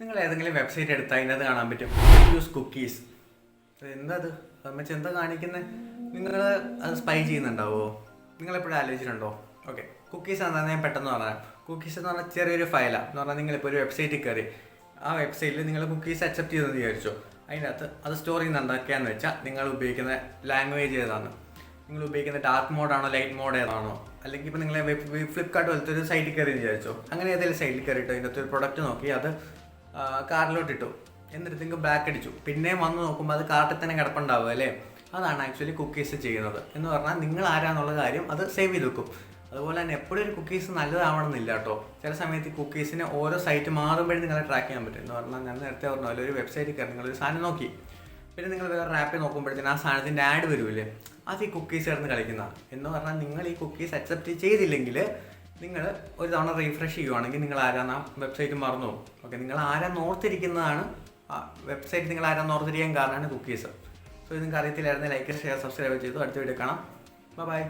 നിങ്ങൾ ഏതെങ്കിലും വെബ്സൈറ്റ് എടുത്താൽ അതിനകത്ത് കാണാൻ പറ്റും യൂസ് കുക്കീസ്. എന്താ അത് വെച്ച് എന്താ കാണിക്കുന്നത്? നിങ്ങൾ അത് സ്പൈ ചെയ്യുന്നുണ്ടാവോ? നിങ്ങളെപ്പോഴും ആലോചിച്ചിട്ടുണ്ടോ? ഓക്കെ, കുക്കീസ് എന്താണെന്ന് ഞാൻ പെട്ടെന്ന് പറഞ്ഞാൽ, കുക്കീസ് എന്ന് പറഞ്ഞാൽ ചെറിയൊരു ഫയലാണ്. എന്ന് പറഞ്ഞാൽ നിങ്ങളിപ്പോൾ ഒരു വെബ്സൈറ്റിൽ കയറി ആ വെബ്സൈറ്റിൽ നിങ്ങൾ കുക്കീസ് അക്സെപ്റ്റ് ചെയ്തെന്ന് വിചാരിച്ചോ, അതിനകത്ത് അത് സ്റ്റോർ ചെയ്യുന്ന എന്തൊക്കെയാണെന്ന് വെച്ചാൽ നിങ്ങൾ ഉപയോഗിക്കുന്ന ലാംഗ്വേജ് ഏതാണ്, നിങ്ങൾ ഉപയോഗിക്കുന്ന ഡാർക്ക് മോഡാണോ ലൈറ്റ് മോഡ് ഏതാണോ, അല്ലെങ്കിൽ ഇപ്പോൾ നിങ്ങൾ ഫ്ലിപ്കാർട്ട് പോലത്തെ ഒരു സൈറ്റിൽ കയറി വിചാരിച്ചോ, അങ്ങനെ ഏതെങ്കിലും സൈറ്റിൽ കയറിയിട്ടോ അതിൻ്റെ ഒരു പ്രൊഡക്റ്റ് നോക്കി അത് കാറിലോട്ട് ഇട്ടു, എന്നിട്ട് നിങ്ങൾക്ക് ബാക്ക് അടിച്ചു, പിന്നെയും വന്ന് നോക്കുമ്പോൾ അത് കാർട്ടിൽ തന്നെ കിടപ്പുണ്ടാവുക അല്ലേ? അതാണ് ആക്ച്വലി കുക്കീസ് ചെയ്യുന്നത്. എന്ന് പറഞ്ഞാൽ നിങ്ങൾ ആരാന്നുള്ള കാര്യം അത് സേവ് ചെയ്ത് വെക്കും. അതുപോലെ തന്നെ എപ്പോഴും ഒരു കുക്കീസ് നല്ലതാവണമെന്നില്ല കേട്ടോ. ചില സമയത്ത് ഈ കുക്കീസിന് ഓരോ സൈറ്റ് മാറുമ്പോഴും നിങ്ങളെ ട്രാക്ക് ചെയ്യാൻ പറ്റും. എന്ന് പറഞ്ഞാൽ ഞാൻ നേരത്തെ പറഞ്ഞ പോലെ ഒരു വെബ്സൈറ്റിൽ കയറി നിങ്ങളൊരു സാധനം നോക്കി, പിന്നെ നിങ്ങൾ വേറെ ആപ്പിൽ നോക്കുമ്പോഴത്തേന് ആ സാധനത്തിൻ്റെ ആഡ് വരുമല്ലേ, അത് ഈ കുക്കീസ് ചേർന്ന് കളിക്കുന്നതാണ്. എന്ന് പറഞ്ഞാൽ നിങ്ങൾ ഈ കുക്കീസ് അക്സെപ്റ്റ് ചെയ്തില്ലെങ്കിൽ നിങ്ങൾ ഒരു തവണ റീഫ്രഷ് ചെയ്യുവാണെങ്കിൽ നിങ്ങൾ ആരാന്ന് ആ വെബ്സൈറ്റ് മറന്നു പോകും. ഓക്കെ, നിങ്ങൾ ആരാന്ന് ഓർത്തിരിക്കുന്നതാണ് ആ വെബ്സൈറ്റ്, നിങ്ങൾ ആരാന്ന് ഓർത്തിരിക്കാൻ കാരണമാണ് കുക്കീസ്. സോ ഇത് നിങ്ങൾക്ക് അറിയത്തില്ലായിരുന്നു, ലൈക്ക് ഷെയർ സബ്സ്ക്രൈബ് ചെയ്തു. അടുത്ത വീഡിയോ കാണാം. ബൈ.